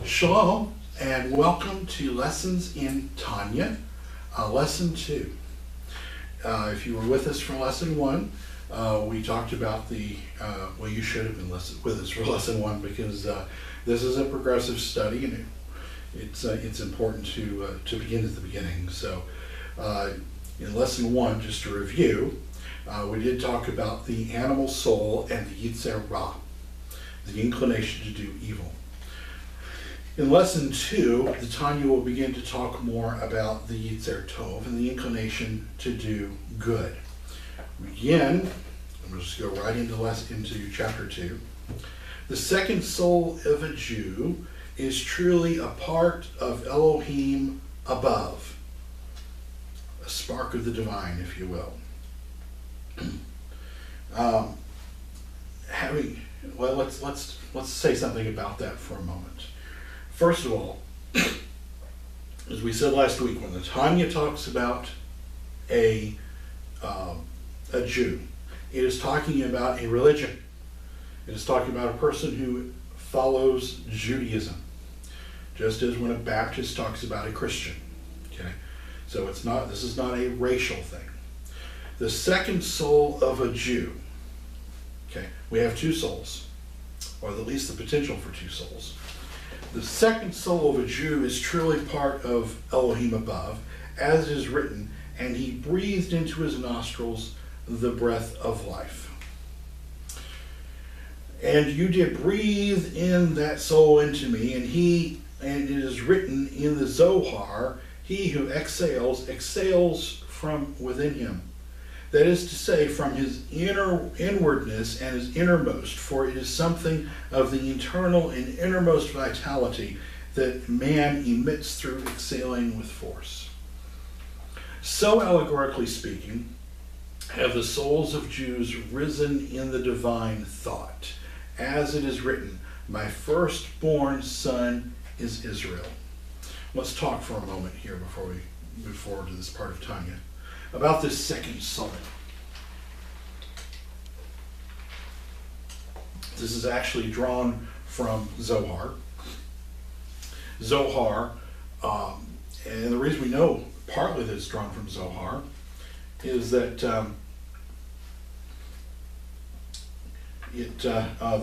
Shalom, and welcome to Lessons in Tanya, Lesson 2. If you were with us for Lesson 1, we talked about well, you should have been with us for Lesson 1 because this is a progressive study, and it's important to begin at the beginning. So in Lesson 1, just to review, we did talk about the animal soul and the Yetzer Ra, the inclination to do evil. In Lesson 2, the Tanya will begin to talk more about the Yetzer Tov and the inclination to do good. Again, I'm going to just go right into chapter 2. The second soul of a Jew is truly a part of Elohim above, a spark of the divine, if you will. Let's say something about that for a moment. First of all, as we said last week, when the Tanya talks about a Jew, it is talking about a religion. It is talking about a person who follows Judaism, just as when a Baptist talks about a Christian. Okay, so this is not a racial thing. The second soul of a Jew. Okay, we have two souls, or at least the potential for two souls. The second soul of a Jew is truly part of Elohim above, as is written, and he breathed into his nostrils the breath of life. And you did breathe in that soul into me, and it is written in the Zohar, he who exhales from within him. That is to say, from his inwardness and his innermost, for it is something of the internal and innermost vitality that man emits through exhaling with force. So, allegorically speaking, have the souls of Jews risen in the divine thought, as it is written, my firstborn son is Israel. Let's talk for a moment here before we move forward to this part of Tanya, about this second soul. This is actually drawn from Zohar. And the reason we know partly that it's drawn from Zohar is that the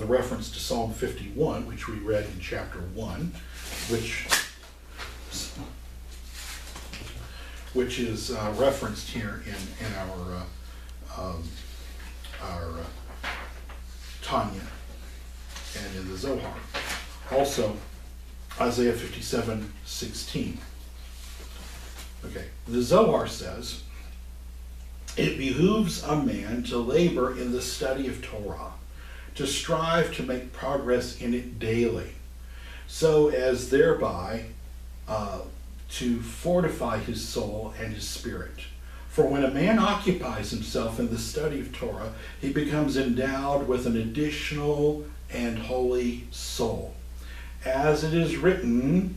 reference to Psalm 51, which we read in chapter 1, which is referenced here in our Tanya and in the Zohar. Also, Isaiah 57:16. Okay, the Zohar says, it behooves a man to labor in the study of Torah, to strive to make progress in it daily, so as thereby to fortify his soul and his spirit. For when a man occupies himself in the study of Torah, he becomes endowed with an additional and holy soul. As it is written,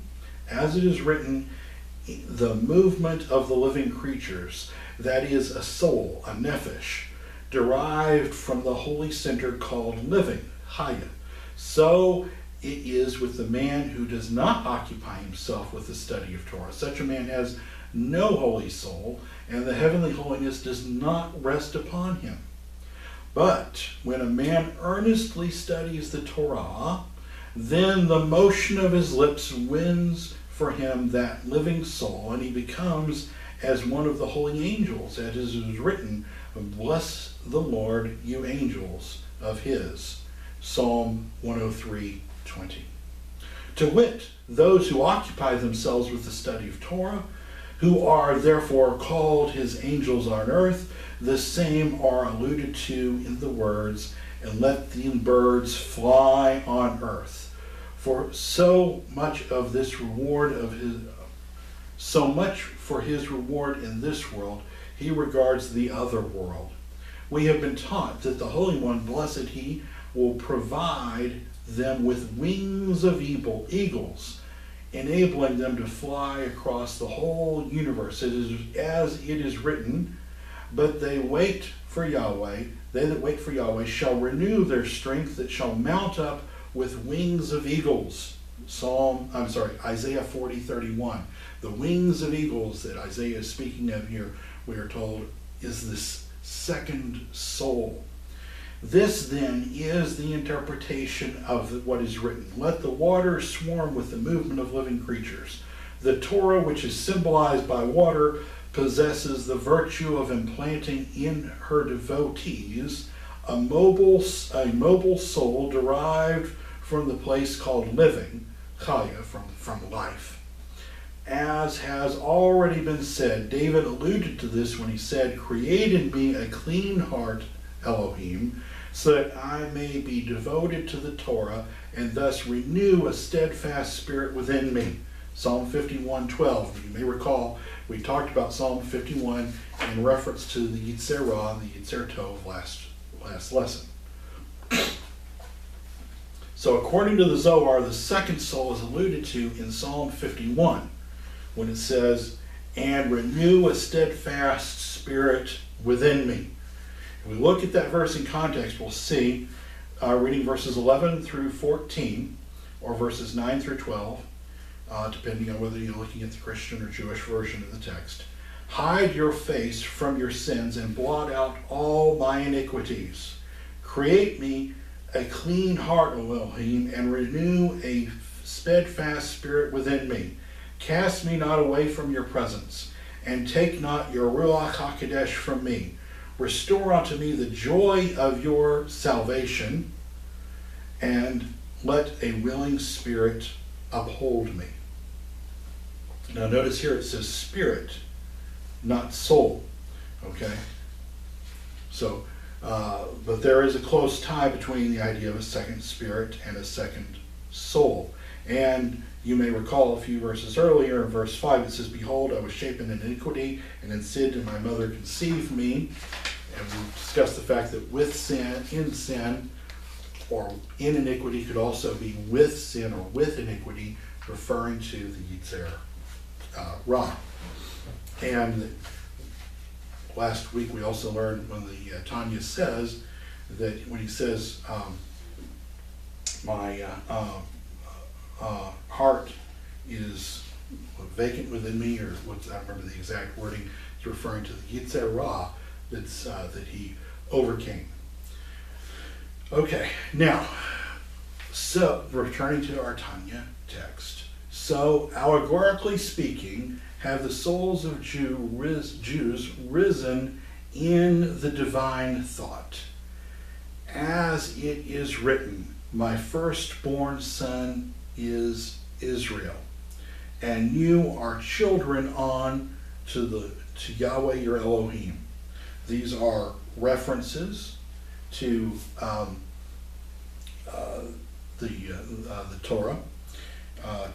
the movement of the living creatures, that is a soul, a nephesh, derived from the holy center called living, Chaya. So it is with the man who does not occupy himself with the study of Torah. Such a man has no holy soul, and the heavenly holiness does not rest upon him. But when a man earnestly studies the Torah, then the motion of his lips wins for him that living soul, and he becomes as one of the holy angels, as it is written, bless the Lord, you angels of his. Psalm 103:20. To wit, those who occupy themselves with the study of Torah, who are therefore called his angels on earth, the same are alluded to in the words, and let the birds fly on earth. For so much for his reward in this world, he regards the other world. We have been taught that the Holy One, blessed he, will provide them with wings of eagles, enabling them to fly across the whole universe. It is as it is written, but they that wait for Yahweh shall renew their strength, that shall mount up with wings of eagles. Isaiah 40:31. The wings of eagles that Isaiah is speaking of here, we are told, is this second soul. This then is the interpretation of what is written. Let the waters swarm with the movement of living creatures. The Torah, which is symbolized by water, possesses the virtue of implanting in her devotees a mobile soul derived from the place called living, chaya, from life. As has already been said, David alluded to this when he said, "Create in me a clean heart, Elohim, so that I may be devoted to the Torah and thus renew a steadfast spirit within me." Psalm 51:12. You may recall we talked about Psalm 51 in reference to the Yetzer Ra and the Yetzer Tov last lesson. So according to the Zohar, the second soul is alluded to in Psalm 51 when it says, "And renew a steadfast spirit within me." If we look at that verse in context, we'll see, reading verses 11 through 14, or verses 9 through 12, depending on whether you're looking at the Christian or Jewish version of the text. "Hide your face from your sins and blot out all my iniquities. Create me a clean heart, O Elohim, and renew a steadfast spirit within me. Cast me not away from your presence, and take not your Ruach HaKodesh from me. Restore unto me the joy of your salvation, and let a willing spirit uphold me." Now notice here it says spirit, not soul. Okay? So, but there is a close tie between the idea of a second spirit and a second soul. And you may recall a few verses earlier, in verse 5, it says, "Behold, I was shapen in iniquity, and in sin did my mother conceive me." And we discussed the fact that with sin, or in iniquity could also be with sin or with iniquity, referring to the Yetzer Ra. And last week we also learned when the Tanya says that when he says, my heart is vacant within me, or I don't remember the exact wording, it's referring to the Yetzer Ra that he overcame. Okay, now, so returning to our Tanya text. So, allegorically speaking, have the souls of Jews risen in the divine thought, as it is written, "My firstborn son is Israel, and you are children on to Yahweh your Elohim." These are references to the Torah,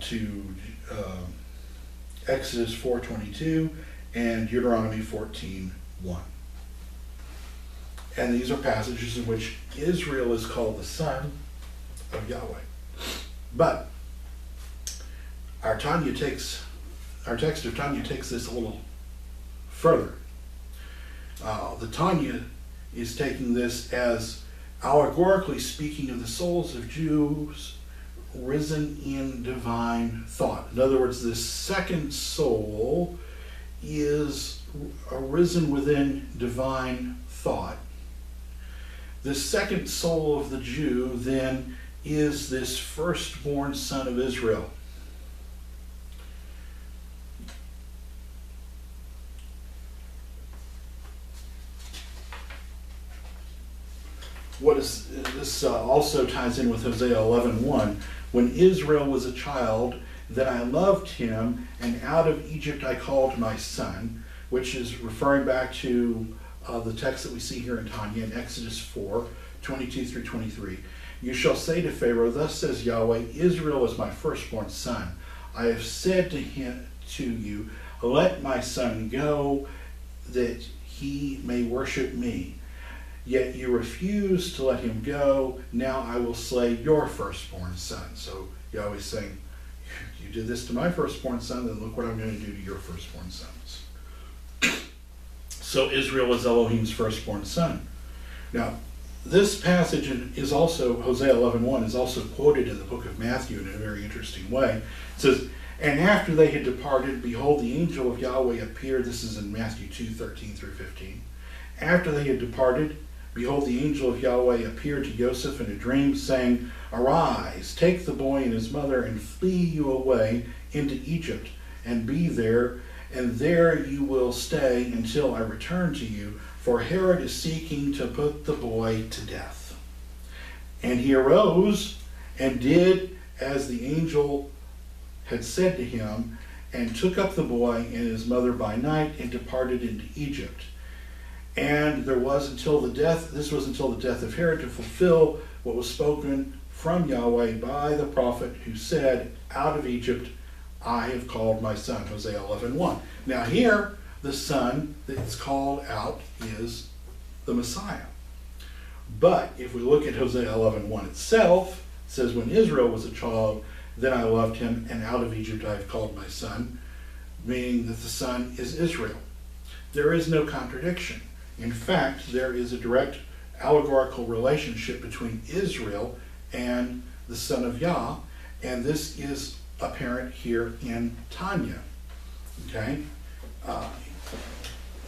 to Exodus 4:22 and Deuteronomy 14:1. And these are passages in which Israel is called the son of Yahweh. But our text of Tanya takes this a little further. The Tanya is taking this as allegorically speaking of the souls of Jews risen in divine thought. In other words, this second soul is arisen within divine thought. The second soul of the Jew then is this firstborn son of Israel. This also ties in with Hosea 11:1. "When Israel was a child, then I loved him, and out of Egypt I called my son," which is referring back to the text that we see here in Tanya in Exodus 4:22 through 23. "You shall say to Pharaoh, thus says Yahweh, Israel is my firstborn son. I have said to you, let my son go, that he may worship me. Yet you refuse to let him go. Now I will slay your firstborn son." So Yahweh's saying, you did this to my firstborn son, then look what I'm going to do to your firstborn sons. So Israel is Elohim's firstborn son. Now, This passage is also, Hosea 11:1, is also quoted in the book of Matthew in a very interesting way. It says, and after they had departed, behold, the angel of Yahweh appeared. This is in Matthew 2:13 through 15. After they had departed, behold, the angel of Yahweh appeared to Joseph in a dream, saying, arise, take the boy and his mother, and flee you away into Egypt, and be there, and there you will stay until I return to you, for Herod is seeking to put the boy to death. And he arose and did as the angel had said to him, and took up the boy and his mother by night, and departed into Egypt. And this was until the death of Herod, to fulfill what was spoken from Yahweh by the prophet, who said, out of Egypt I have called my son, Hosea 11:1. Now here, the son that's called out is the Messiah. But if we look at Hosea 11:1 itself, it says, when Israel was a child, then I loved him, and out of Egypt I have called my son, meaning that the son is Israel. There is no contradiction. In fact, there is a direct allegorical relationship between Israel and the son of Yah, and this is apparent here in Tanya. Okay?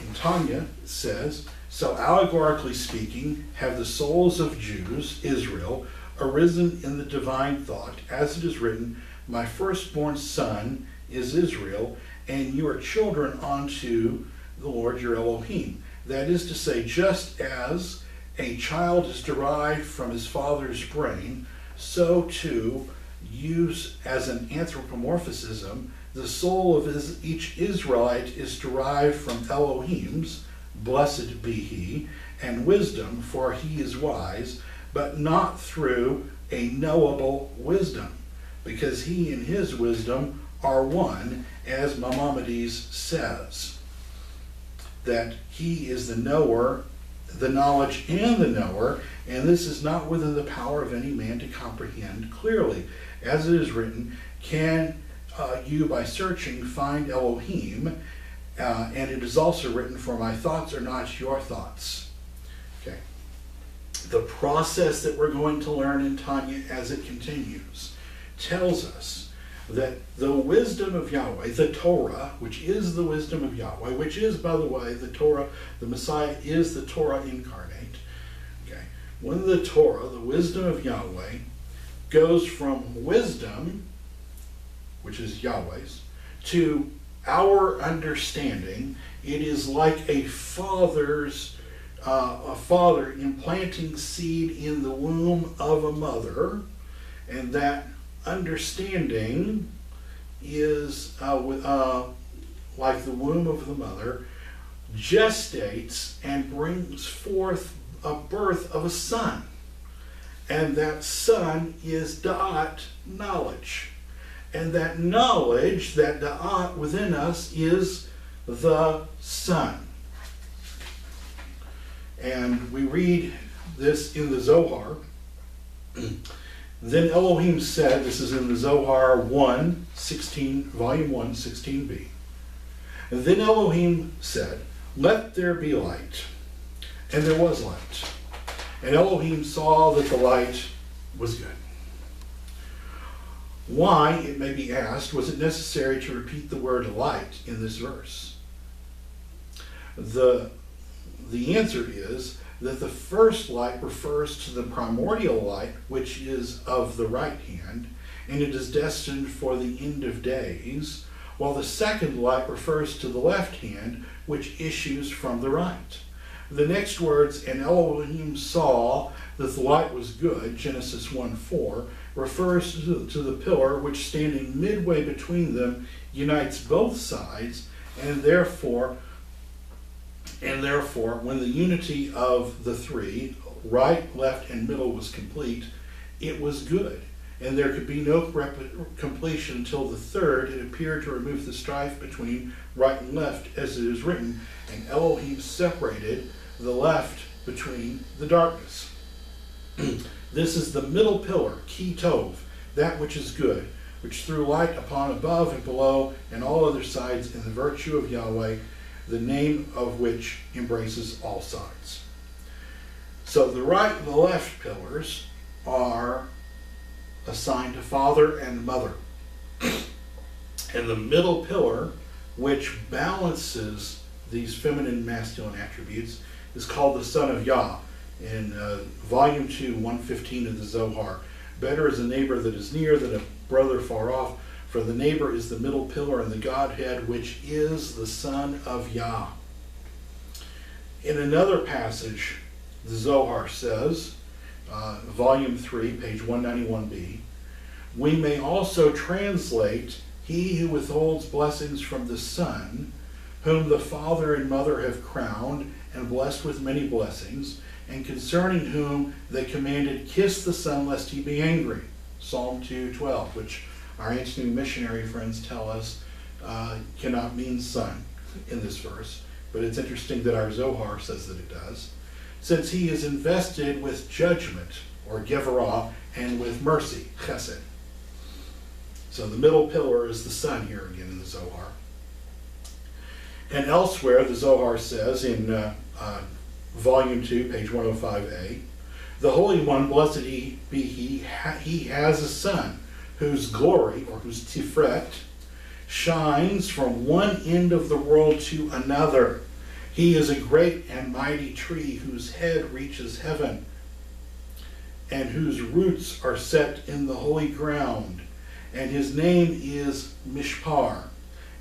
In Tanya, it says, so allegorically speaking, have the souls of Jews, Israel, arisen in the divine thought, as it is written, my firstborn son is Israel, and you are children unto the Lord your Elohim. That is to say, just as a child is derived from his father's brain, so too, used as an anthropomorphism, the soul of each Israelite is derived from Elohim's, blessed be he, and wisdom, for he is wise, but not through a knowable wisdom, because he and his wisdom are one, as Maimonides says, that he is the knower, the knowledge and the knower, and this is not within the power of any man to comprehend clearly. As it is written, can you by searching find Elohim? And it is also written, for my thoughts are not your thoughts. Okay. The process that we're going to learn in Tanya as it continues tells us that the wisdom of Yahweh, the Torah, which is the wisdom of Yahweh, which is, by the way, the Torah, the Messiah is the Torah incarnate. Okay. When the Torah, the wisdom of Yahweh, goes from wisdom, which is Yahweh's, to our understanding, it is like a father implanting seed in the womb of a mother, and that understanding is like the womb of the mother, gestates and brings forth a birth of a son. And that son is da'at, knowledge. And that knowledge, that da'at within us, is the Son. And we read this in the Zohar. Then Elohim said, this is in the Zohar 1:16, volume 1, 16b. And then Elohim said, let there be light. And there was light. And Elohim saw that the light was good. Why, it may be asked, was it necessary to repeat the word light in this verse? The answer is that the first light refers to the primordial light, which is of the right hand, and it is destined for the end of days, while the second light refers to the left hand, which issues from the right. The next words, and Elohim saw that the light was good, Genesis 1:4, refers to the pillar which, standing midway between them, unites both sides, and therefore, when the unity of the three, right, left, and middle, was complete, it was good. And there could be no completion until the third had appeared to remove the strife between right and left, as it is written, and Elohim separated the left between the darkness. This is the middle pillar, ki tov, that which is good, which threw light upon above and below and all other sides in the virtue of Yahweh, the name of which embraces all sides. So the right and the left pillars are assigned to father and mother. And the middle pillar, which balances these feminine and masculine attributes, is called the Son of Yah in Volume 2, 115 of the Zohar. Better is a neighbor that is near than a brother far off, for the neighbor is the middle pillar in the Godhead, which is the Son of Yah. In another passage, the Zohar says, Volume 3, page 191b, we may also translate, he who withholds blessings from the Son, whom the father and mother have crowned and blessed with many blessings, and concerning whom they commanded, kiss the Son lest he be angry. Psalm 2:12, which our ancient missionary friends tell us cannot mean son in this verse, but it's interesting that our Zohar says that it does, since he is invested with judgment, or gevarah, and with mercy, chesed. So the middle pillar is the Son here again in the Zohar. And elsewhere, the Zohar says in Volume 2, page 105a, the Holy One, blessed he be he has a Son, whose glory, or whose tiferet, shines from one end of the world to another. He is a great and mighty tree whose head reaches heaven, and whose roots are set in the holy ground. And his name is Mishpar,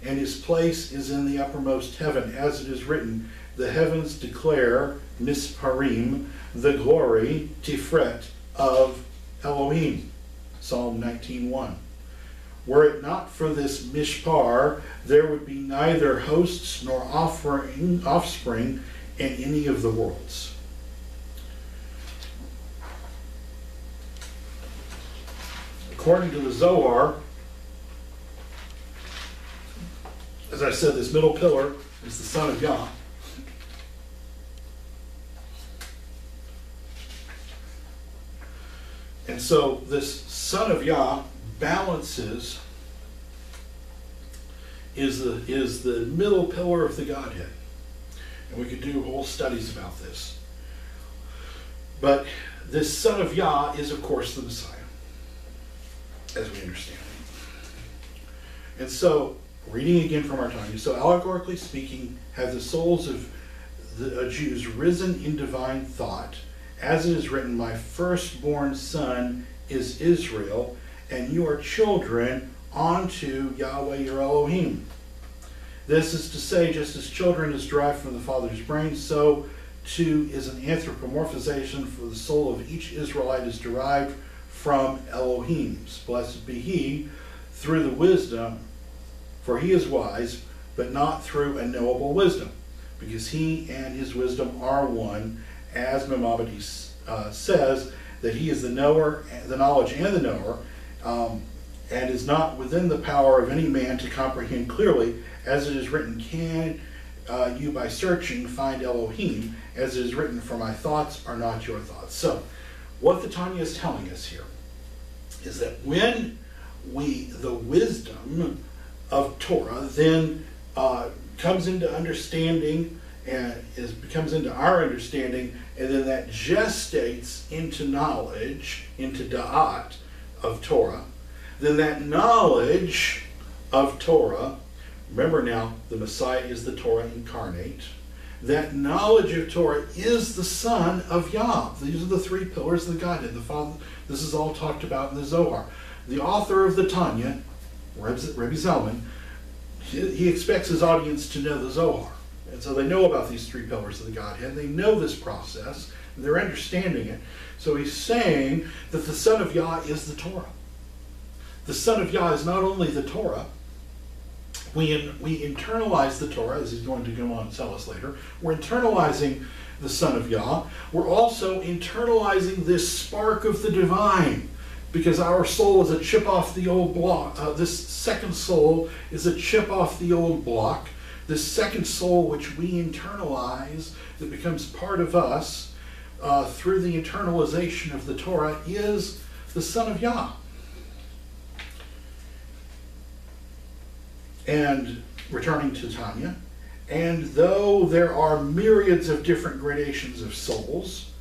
and his place is in the uppermost heaven. As it is written, the heavens declare, Misparim, the glory, Tiferet, of Elohim. Psalm 19:1. Were it not for this Mishpar, there would be neither hosts nor offspring in any of the worlds. According to the Zohar, as I said, this middle pillar is the Son of Yah. And so this Son of Yah balances, is the middle pillar of the Godhead. And we could do whole studies about this. But this Son of Yah is, of course, the Messiah, as we understand it. And so, reading again from our Tanya, so allegorically speaking, have the souls of the Jews risen in divine thought, as it is written, my firstborn son is Israel, and you are children unto Yahweh your Elohim. This is to say, just as children is derived from the father's brain, so too is an anthropomorphization, for the soul of each Israelite is derived from Elohim's. Blessed be he through the wisdom, for he is wise, but not through a knowable wisdom, because he and his wisdom are one, as Maimonides says, that he is the knower, the knowledge and the knower, and is not within the power of any man to comprehend clearly, as it is written, can you by searching find Elohim, as it is written, for my thoughts are not your thoughts. So, what the Tanya is telling us here is that when the wisdom of Torah then comes into understanding, and comes into our understanding, and then that gestates into knowledge, into da'at of Torah, then that knowledge of Torah, remember now, the Messiah is the Torah incarnate, that knowledge of Torah is the Son of Yah. These are the three pillars of the Godhead. The Father, this is all talked about in the Zohar. The author of the Tanya, Rebbe Zalman, he expects his audience to know the Zohar. And so they know about these three pillars of the Godhead. They know this process. And they're understanding it. So he's saying that the Son of Yah is the Torah. The Son of Yah is not only the Torah. We internalize the Torah, as he's going to go on and tell us later. We're internalizing the Son of Yah. We're also internalizing this spark of the divine, because our soul is a chip off the old block. This second soul is a chip off the old block. This second soul, which we internalize, that becomes part of us through the internalization of the Torah, is the Son of Yah. And returning to Tanya, and though there are myriads of different gradations of souls,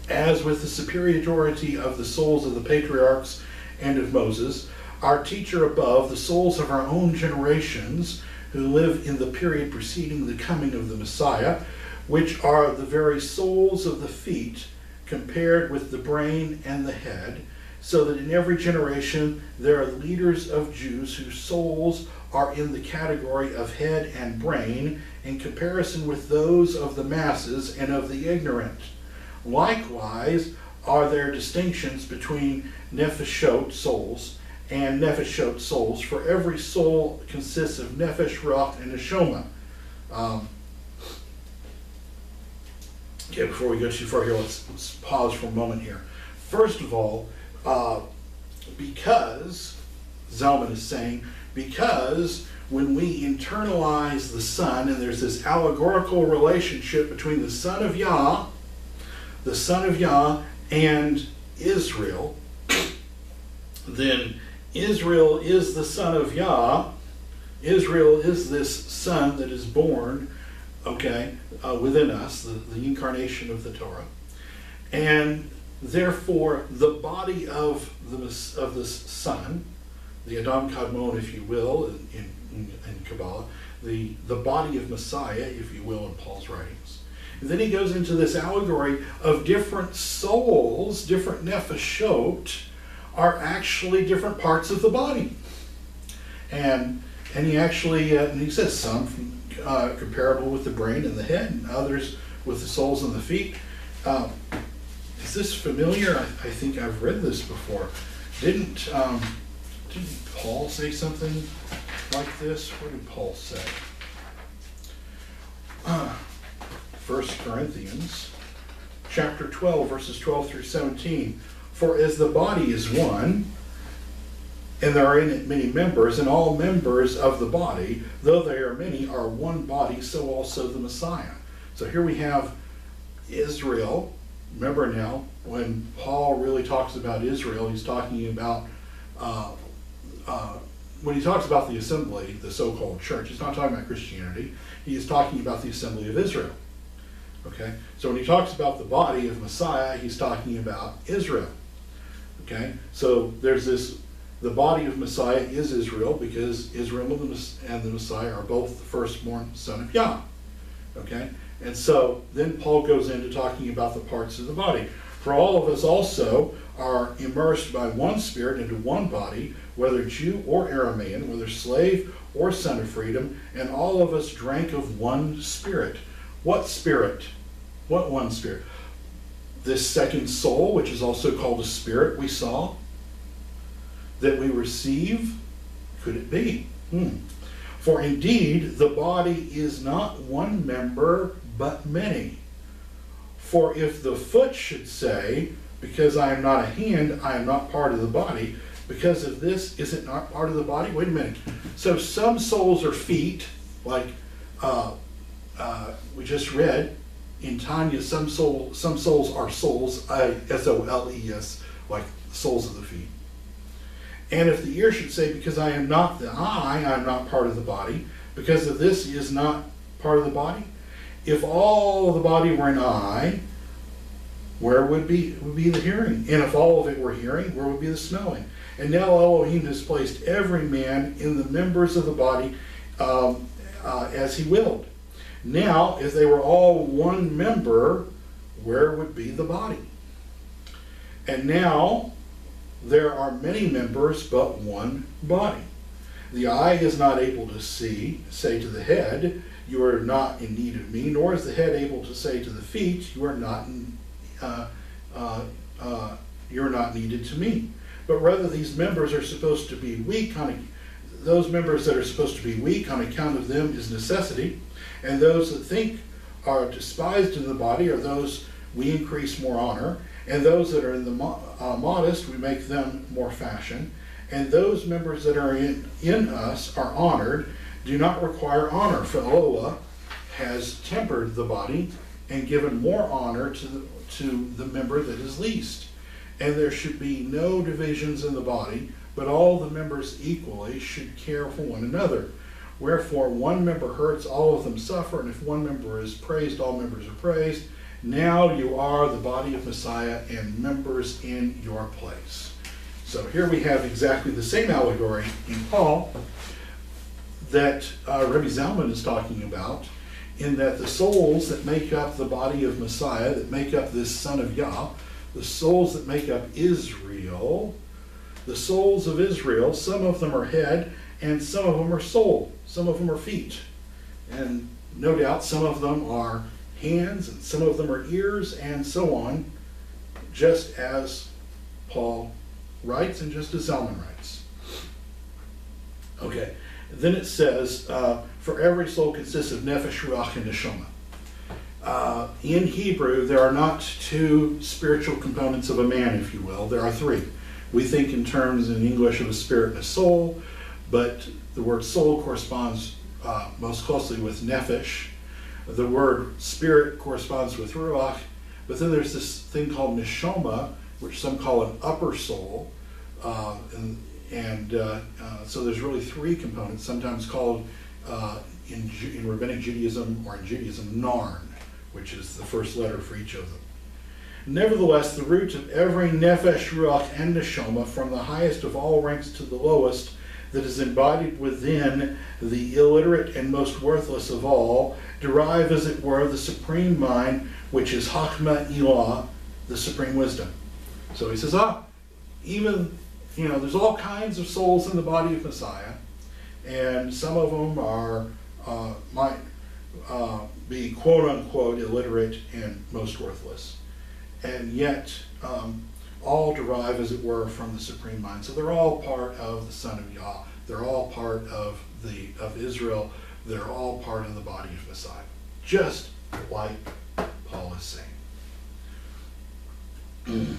as with the superiority of the souls of the patriarchs and of Moses, our teacher above, the souls of our own generations who live in the period preceding the coming of the Messiah, which are the very soles of the feet compared with the brain and the head, so that in every generation there are leaders of Jews whose souls are in the category of head and brain in comparison with those of the masses and of the ignorant. Likewise are there distinctions between nefeshot, souls, and nefeshot, souls, for every soul consists of nefesh, ruach, and neshama. Okay, before we go too far here, let's pause for a moment here. First of all, because, Zalman is saying, because when we internalize the Son, and there's this allegorical relationship between the Son of Yah, and Israel, then Israel is the Son of Yah. Israel is this Son that is born, within us, the incarnation of the Torah. And therefore, the body of this Son, the Adam Kadmon, if you will, in Kabbalah, the body of Messiah, if you will, in Paul's writings. And then he goes into this allegory of different souls, different nefeshot, are actually different parts of the body. And he actually, and he says some comparable with the brain and the head, and others with the soles and the feet. Is this familiar? I think I've read this before. Didn't Paul say something like this? What did Paul say? 1 Corinthians chapter 12, verses 12 through 17. For as the body is one, and there are in it many members, and all members of the body, though they are many, are one body, so also the Messiah. So here we have Israel. Remember now, when Paul really talks about Israel, he's talking about, when he talks about the assembly, the so-called church, he's not talking about Christianity. He is talking about the assembly of Israel. Okay? So when he talks about the body of Messiah, he's talking about Israel. Okay? So there's this, the body of Messiah is Israel, because Israel and the Messiah are both the firstborn son of Yah. Okay? And so then Paul goes into talking about the parts of the body. For all of us also are immersed by one Spirit into one body, whether Jew or Aramaean, whether slave or son of freedom, and all of us drank of one Spirit. What Spirit? What one Spirit? This second soul, which is also called a spirit, we saw, that we receive, could it be? For indeed, the body is not one member, but many. For if the foot should say, because I am not a hand, I am not part of the body, because of this, is it not part of the body? Wait a minute. So some souls are feet, like we just read in Tanya, some souls are souls, S-O-L-E-S, like soles of the feet. And if the ear should say, because I am not the eye, I am not part of the body, because of this is not part of the body. If all the body were an eye, where would be the hearing? And if all of it were hearing, where would be the smelling? And now Elohim has placed every man in the members of the body as he willed. Now, if they were all one member, where would be the body? And now, there are many members, but one body. The eye is not able to say to the head, you are not in need of me, nor is the head able to say to the feet, you're not needed to me. But rather these members are supposed to be weak those members that are supposed to be weak on account of them is necessity, and those that think are despised in the body are those we increase more honor, and those that are in the modest we make them more fashion, and those members that are in us are honored do not require honor, for Eloah has tempered the body and given more honor to the member that is least. And there should be no divisions in the body, but all the members equally should care for one another. Wherefore one member hurts, all of them suffer, and if one member is praised, all members are praised, Now you are the body of Messiah and members in your place. So here we have exactly the same allegory in Paul that Rabbi Zalman is talking about, in that the souls that make up the body of Messiah, that make up this Son of Yah, the souls that make up Israel, the souls of Israel, some of them are head and some of them are soul, some of them are feet. And no doubt some of them are hands and some of them are ears and so on, just as Paul writes and just as Zalman writes. Okay, then it says, for every soul consists of nefesh, ruach, and neshama. In Hebrew, there are not two spiritual components of a man, if you will. There are three. We think in terms in English of a spirit and a soul, but the word soul corresponds most closely with nefesh. The word spirit corresponds with ruach, but then there's this thing called neshama, which some call an upper soul, so there's really three components, sometimes called in Rabbinic Judaism or in Judaism narn, which is the first letter for each of them. Nevertheless, the root of every nefesh, ruach, and neshama, from the highest of all ranks to the lowest, that is embodied within the illiterate and most worthless of all, derive, as it were, the supreme mind, which is Chachma Ilah, the supreme wisdom. So he says, even, there's all kinds of souls in the body of Messiah, and some of them might be quote-unquote illiterate and most worthless. And yet, all derive, as it were, from the supreme mind. So they're all part of the Son of Yah. They're all part of Israel. They're all part of the body of Messiah. Just like Paul is saying.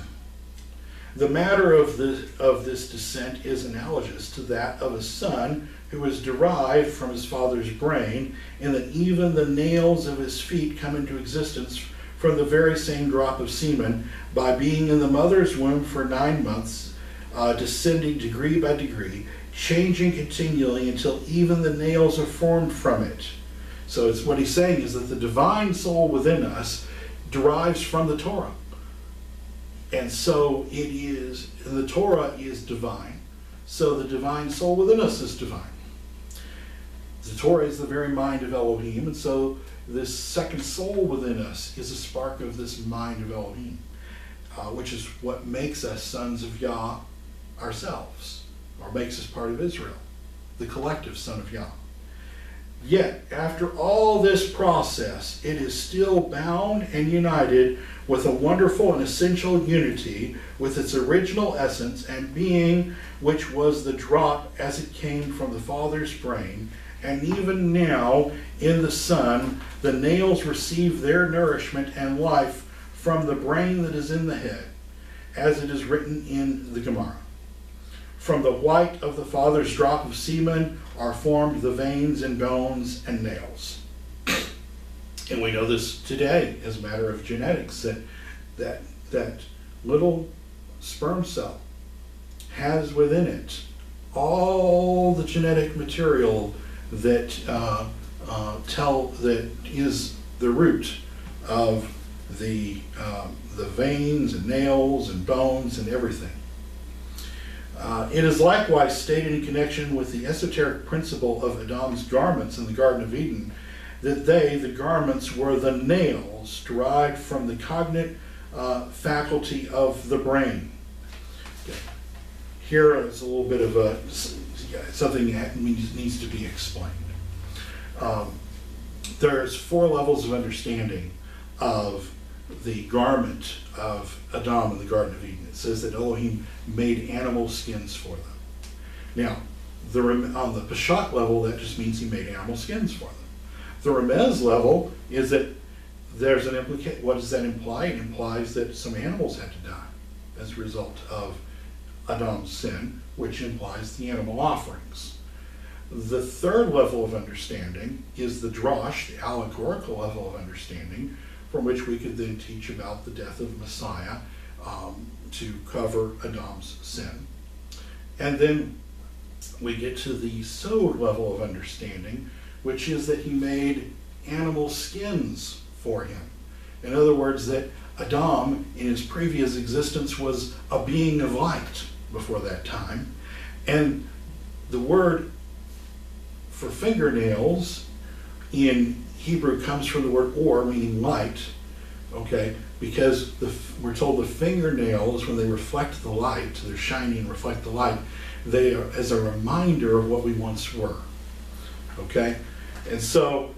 The matter of this descent is analogous to that of a son who is derived from his father's brain, in that even the nails of his feet come into existence from the very same drop of semen, by being in the mother's womb for 9 months, descending degree by degree, changing continually until even the nails are formed from it. So it's what he's saying is that the divine soul within us derives from the Torah. And so it is, the Torah is divine, so the divine soul within us is divine. The Torah is the very mind of Elohim, and so this second soul within us is a spark of this mind of Elohim, which is what makes us sons of Yah ourselves, or makes us part of Israel, the collective son of Yah. Yet, after all this process, it is still bound and united with a wonderful and essential unity with its original essence and being, which was the drop as it came from the Father's brain. And even now, in the Son, the nails receive their nourishment and life from the brain that is in the head, as it is written in the Gemara. From the white of the Father's drop of semen are formed the veins and bones and nails. And we know this today as a matter of genetics, that little sperm cell has within it all the genetic material that that is the root of the veins and nails and bones and everything. It is likewise stated in connection with the esoteric principle of Adam's garments in the Garden of Eden, that the garments, were the nails derived from the cognate faculty of the brain. Okay. Here is a little bit of something that needs to be explained. There's 4 levels of understanding of the garment of Adam in the Garden of Eden. It says that Elohim made animal skins for them. Now, on the Peshat level, that just means he made animal skins for them. The Remez level is that there's an implication. What does that imply? It implies that some animals had to die as a result of Adam's sin, which implies the animal offerings. The third level of understanding is the Drash, the allegorical level of understanding, from which we could then teach about the death of Messiah to cover Adam's sin. And then we get to the Sod level of understanding, which is that he made animal skins for him. In other words, that Adam in his previous existence was a being of light before that time. And the word for fingernails in Hebrew comes from the word or, meaning light, okay? Because we're told the fingernails, when they reflect the light, they're shiny and reflect the light, they are as a reminder of what we once were, okay? And so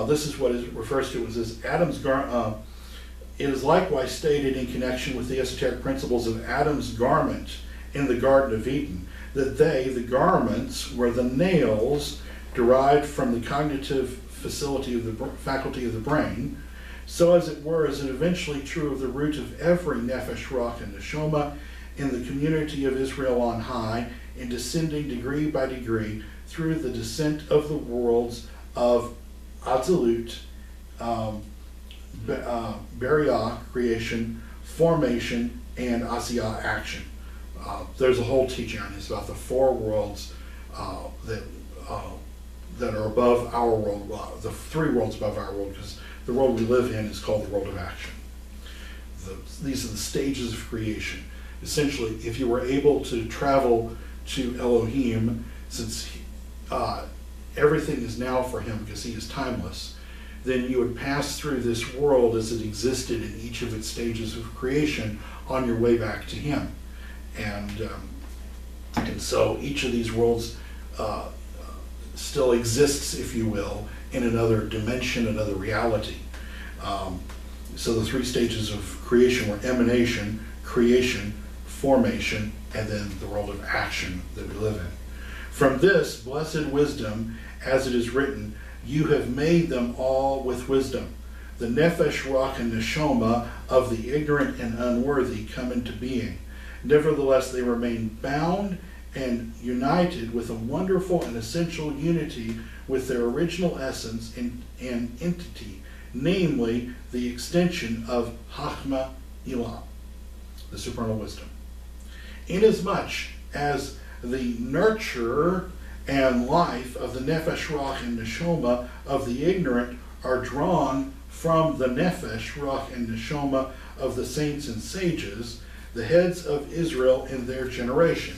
this is what it refers to as Adam's garment. It is likewise stated in connection with the esoteric principles of Adam's garment in the Garden of Eden, that they, the garments, were the nails derived from the cognitive faculty of the brain, so as it were, is it eventually true of the root of every nefesh, ruach, and neshama in the community of Israel on high, in descending degree by degree through the descent of the worlds of Atzilut, Beriah, creation, formation, and Asiyah, action. There's a whole teaching on this about the four worlds that are above our world, the three worlds above our world, because the world we live in is called the world of action. These are the stages of creation. Essentially, if you were able to travel to Elohim, since everything is now for him because he is timeless, then you would pass through this world as it existed in each of its stages of creation on your way back to him. And so each of these worlds still exists, if you will, in another dimension, another reality. So the three stages of creation were emanation, creation, formation, and then the world of action that we live in. From this blessed wisdom, as it is written, you have made them all with wisdom. The nefesh, ruach, and neshama of the ignorant and unworthy come into being. Nevertheless, they remain bound and united with a wonderful and essential unity with their original essence and entity, namely the extension of Chachma Ilah, the supernal wisdom. Inasmuch as the nurture and life of the nefesh, ruach, and neshama of the ignorant are drawn from the nefesh, ruach, and neshama of the saints and sages, the heads of Israel in their generation.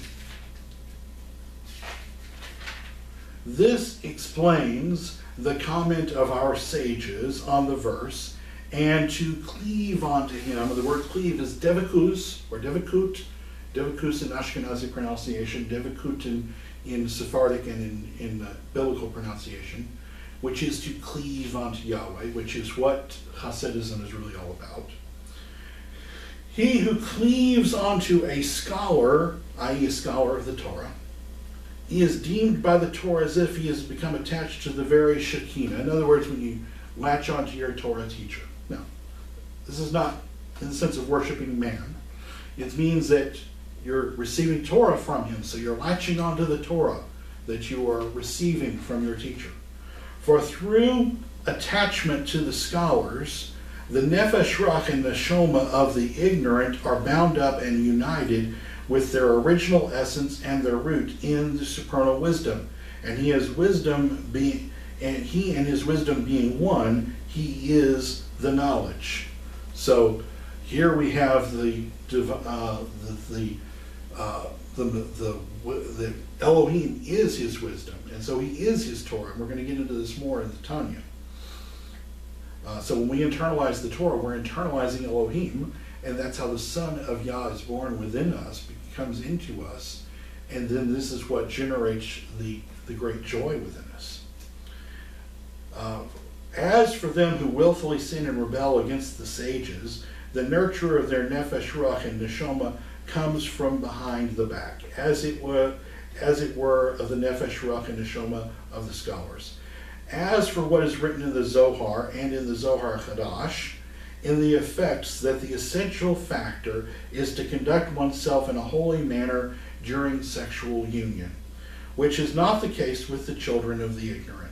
This explains the comment of our sages on the verse, and to cleave unto him. The word cleave is devakus, or devakut, devakus in Ashkenazi pronunciation, devakut in Sephardic and in biblical pronunciation, which is to cleave unto Yahweh, which is what Hasidism is really all about. He who cleaves onto a scholar, i.e. a scholar of the Torah, he is deemed by the Torah as if he has become attached to the very Shekinah. In other words, when you latch onto your Torah teacher. Now, this is not in the sense of worshiping man. It means that you're receiving Torah from him, so you're latching onto the Torah that you are receiving from your teacher. For through attachment to the scholars, the nefesh, ruach, and neshama of the ignorant are bound up and united with their original essence and their root in the supernal wisdom. And he and his wisdom being one, he is the knowledge. So here we have the Elohim is his wisdom, and so he is his Torah. And we're going to get into this more in the Tanya. So when we internalize the Torah, we're internalizing Elohim, and that's how the Son of Yah is born within us, comes into us, and then this is what generates the great joy within us. As for them who willfully sin and rebel against the sages, the nurture of their nefesh, ruach, and neshama comes from behind the back, as it were of the nefesh, ruach, and neshama of the scholars. As for what is written in the Zohar and in the Zohar Chadash, in the effects that the essential factor is to conduct oneself in a holy manner during sexual union, which is not the case with the children of the ignorant,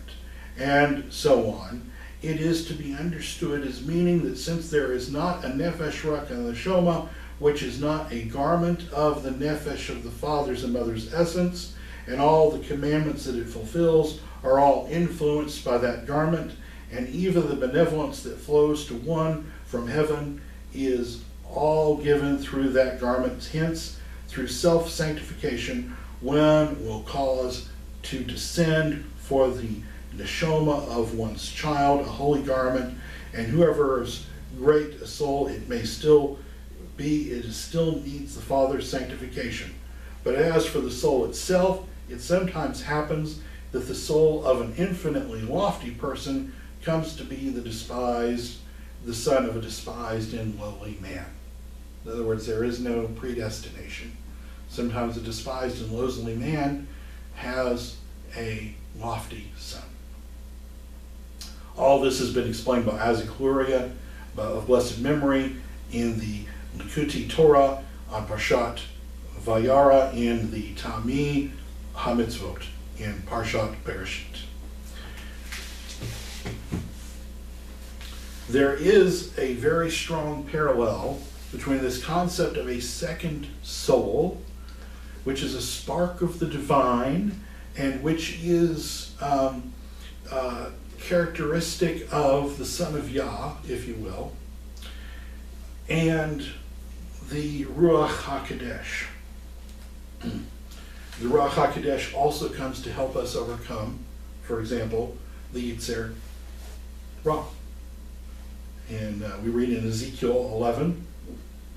and so on. It is to be understood as meaning that since there is not a nefesh, ruach, and neshama, which is not a garment of the nefesh of the father's and mother's essence, and all the commandments that it fulfills are all influenced by that garment, and even the benevolence that flows to one from heaven is all given through that garment. Hence, through self-sanctification, one will cause to descend for the neshama of one's child, a holy garment, and whoever's great a soul it may still be, it still needs the Father's sanctification. But as for the soul itself, it sometimes happens that the soul of an infinitely lofty person comes to be the son of a despised and lowly man. In other words, there is no predestination. Sometimes a despised and lowly man has a lofty son. All this has been explained by Isaac Luria of blessed memory in the Likutei Torah on Parshat Vayara in the Tami HaMitzvot in Parshat Bereshit. There is a very strong parallel between this concept of a second soul, which is a spark of the divine, and which is characteristic of the Son of Yah, if you will, and the Ruach HaKodesh. The Ruach HaKodesh also comes to help us overcome, for example, the Yetzer Ra. And we read in Ezekiel 11,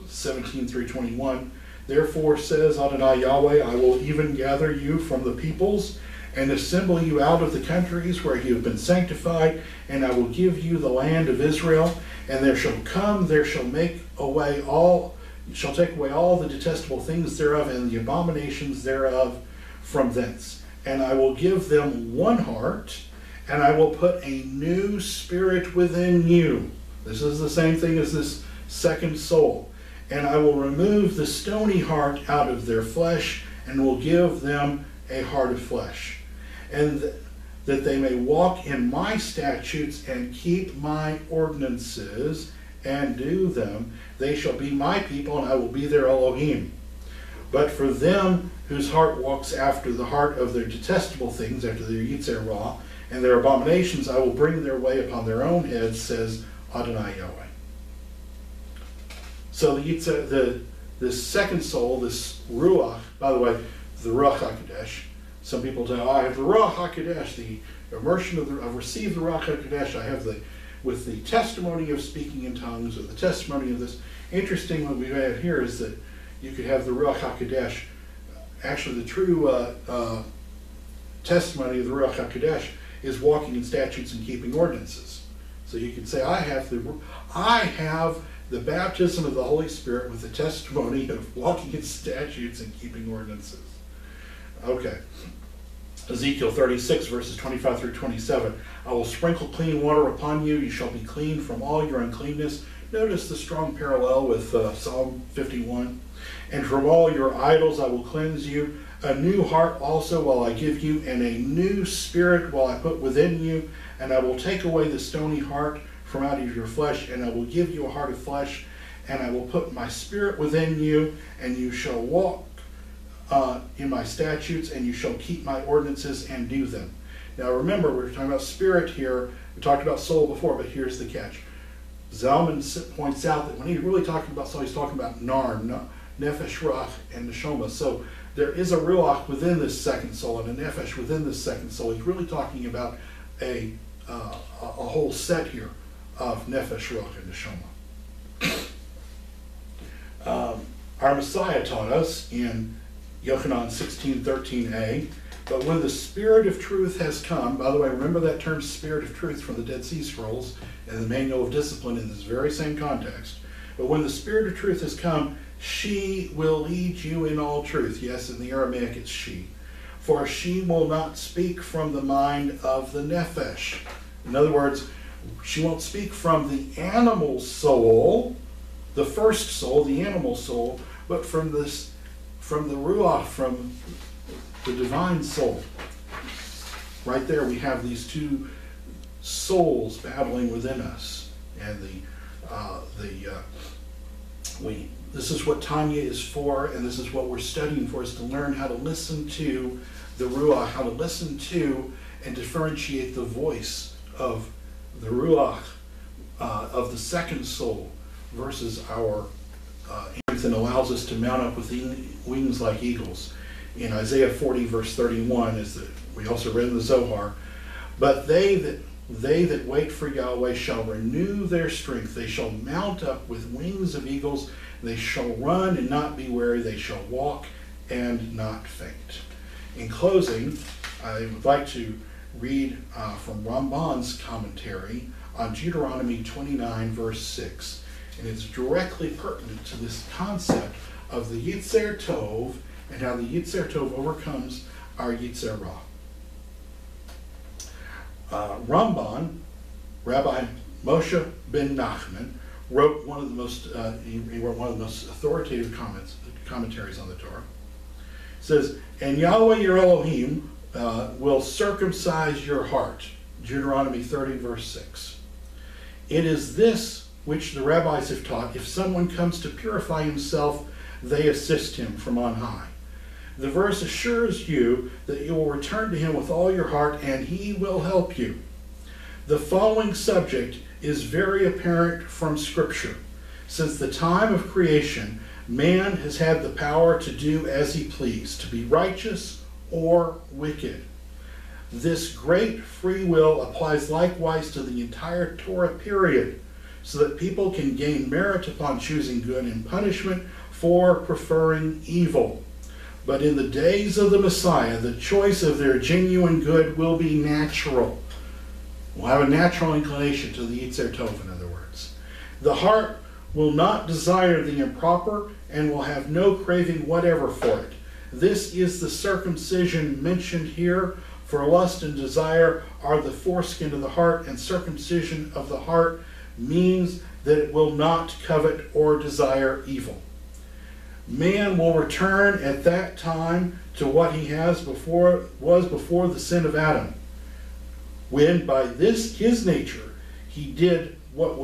17 through 21, "Therefore says Adonai Yahweh, I will even gather you from the peoples and assemble you out of the countries where you have been sanctified, and I will give you the land of Israel, and there shall take away all the detestable things thereof and the abominations thereof from thence. And I will give them one heart, and I will put a new spirit within you." This is the same thing as this second soul. "And I will remove the stony heart out of their flesh, and will give them a heart of flesh. And that they may walk in my statutes and keep my ordinances and do them. They shall be my people, and I will be their Elohim. But for them whose heart walks after the heart of their detestable things, after their Yetzer Ra, and their abominations, I will bring their way upon their own heads, says Adonai Yahweh." So this second soul, this Ruach, by the way, the Ruach HaKodesh, some people say, I have the Ruach HaKodesh, the immersion I've received the Ruach HaKodesh, I have with the testimony of speaking in tongues, or the testimony of this. Interesting, what we have here is that you could have the Ruach HaKodesh, actually the true testimony of the Ruach HaKodesh is walking in statutes and keeping ordinances. So you could say, I have the baptism of the Holy Spirit with the testimony of walking in statutes and keeping ordinances. Okay. Ezekiel 36, verses 25 through 27. "I will sprinkle clean water upon you. You shall be clean from all your uncleanness." Notice the strong parallel with Psalm 51. "And from all your idols I will cleanse you. A new heart also will I give you, and a new spirit will I put within you. And I will take away the stony heart from out of your flesh, and I will give you a heart of flesh. And I will put my spirit within you, and you shall walk in my statutes, and you shall keep my ordinances and do them." Now remember, we're talking about spirit here. We talked about soul before, but here's the catch. Zalman points out that when he's really talking about soul, he's talking about nar, nefesh, ruach, and neshama. So there is a ruach within this second soul and a nefesh within this second soul. He's really talking about a whole set here of nefesh, ruach, and neshama. Our Messiah taught us in Yochanan 16:13a, "But when the Spirit of truth has come," by the way, remember that term Spirit of truth from the Dead Sea Scrolls and the Manual of Discipline in this very same context. "But when the Spirit of truth has come, she will lead you in all truth." Yes, in the Aramaic it's she. "For she will not speak from the mind of the nefesh." In other words, she won't speak from the animal soul, the first soul, the animal soul, but from the ruach, from the divine soul. Right there we have these two souls battling within us, and this is what Tanya is for, and this is what we're studying for, is to learn how to listen to the ruach, how to listen to and differentiate the voice of the ruach of the second soul versus our strength, and allows us to mount up with wings like eagles. In Isaiah 40 verse 31 is that we also read in the Zohar, but they that wait for Yahweh shall renew their strength. They shall mount up with wings of eagles. They shall run and not be weary. They shall walk and not faint. In closing, I would like to read from Ramban's commentary on Deuteronomy 29 verse 6. And it's directly pertinent to this concept of the Yitzer Tov and how the Yitzer Tov overcomes our Yitzer Ra. Ramban, Rabbi Moshe ben Nachman, wrote one of the most authoritative commentaries on the Torah. It says, "And Yahweh your Elohim will circumcise your heart." Deuteronomy 30 verse 6. It is this which the rabbis have taught: if someone comes to purify himself, they assist him from on high. The verse assures you that you will return to him with all your heart, and he will help you. The following subject is very apparent from Scripture. Since the time of creation, man has had the power to do as he pleased, to be righteous or wicked. This great free will applies likewise to the entire Torah period, so that people can gain merit upon choosing good and punishment for preferring evil. But in the days of the Messiah, the choice of their genuine good will be natural. We'll have a natural inclination to the Yitzer Tov, in other words. The heart will not desire the improper and will have no craving whatever for it. This is the circumcision mentioned here, for lust and desire are the foreskin of the heart, and circumcision of the heart means that it will not covet or desire evil. Man will return at that time to what he was before the sin of Adam, when by this his nature he did what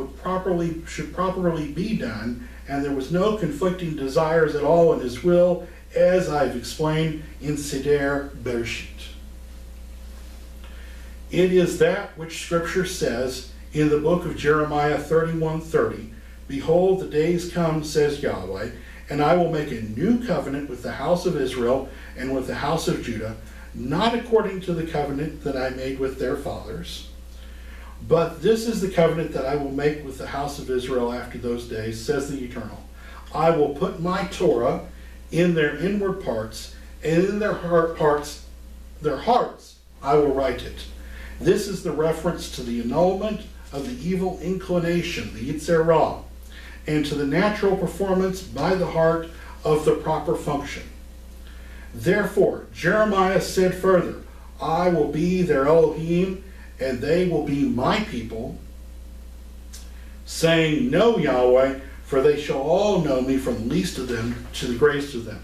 should properly be done, and there was no conflicting desires at all in his will, as I've explained in Seder Bereshit. It is that which Scripture says in the book of Jeremiah 31:30, "Behold, the days come, says Yahweh, and I will make a new covenant with the house of Israel and with the house of Judah, not according to the covenant that I made with their fathers. But this is the covenant that I will make with the house of Israel after those days, says the Eternal. I will put my Torah in their inward parts, and in their hearts I will write it." This is the reference to the annulment of the evil inclination, the Yitzer Ra, and to the natural performance by the heart of the proper function. Therefore, Jeremiah said further, "I will be their Elohim, and they will be my people, saying, Know Yahweh, for they shall all know me, from the least of them to the greatest of them.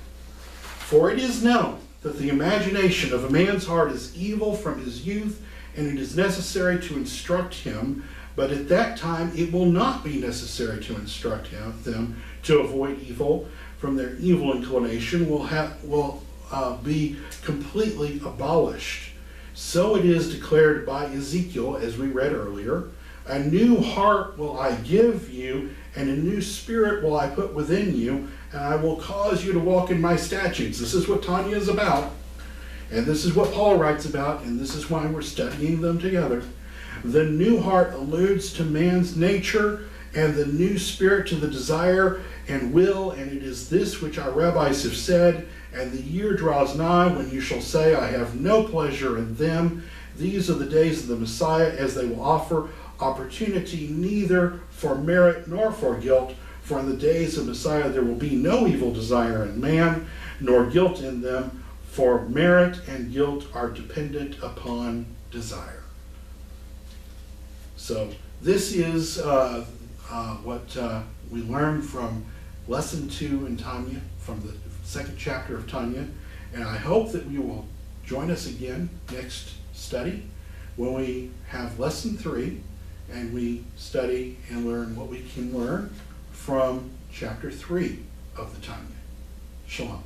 For it is known that the imagination of a man's heart is evil from his youth, and it is necessary to instruct him, but at that time it will not be necessary to instruct them to avoid evil, from their evil inclination will be completely abolished. So it is declared by Ezekiel, as we read earlier, a new heart will I give you, and a new spirit will I put within you, and I will cause you to walk in my statutes." This is what Tanya is about, and this is what Paul writes about, and this is why we're studying them together. The new heart alludes to man's nature, and the new spirit to the desire and will, and it is this which our rabbis have said, "And the year draws nigh when you shall say, I have no pleasure in them. These are the days of the Messiah, as they will offer opportunity neither for merit nor for guilt. For in the days of Messiah there will be no evil desire in man, nor guilt in them, for merit and guilt are dependent upon desire." So this is what we learned from Lesson 2 in Tanya, from the second chapter of Tanya. And I hope that you will join us again next study when we have Lesson 3 and we study and learn what we can learn from chapter 3 of the Tanya. Shalom.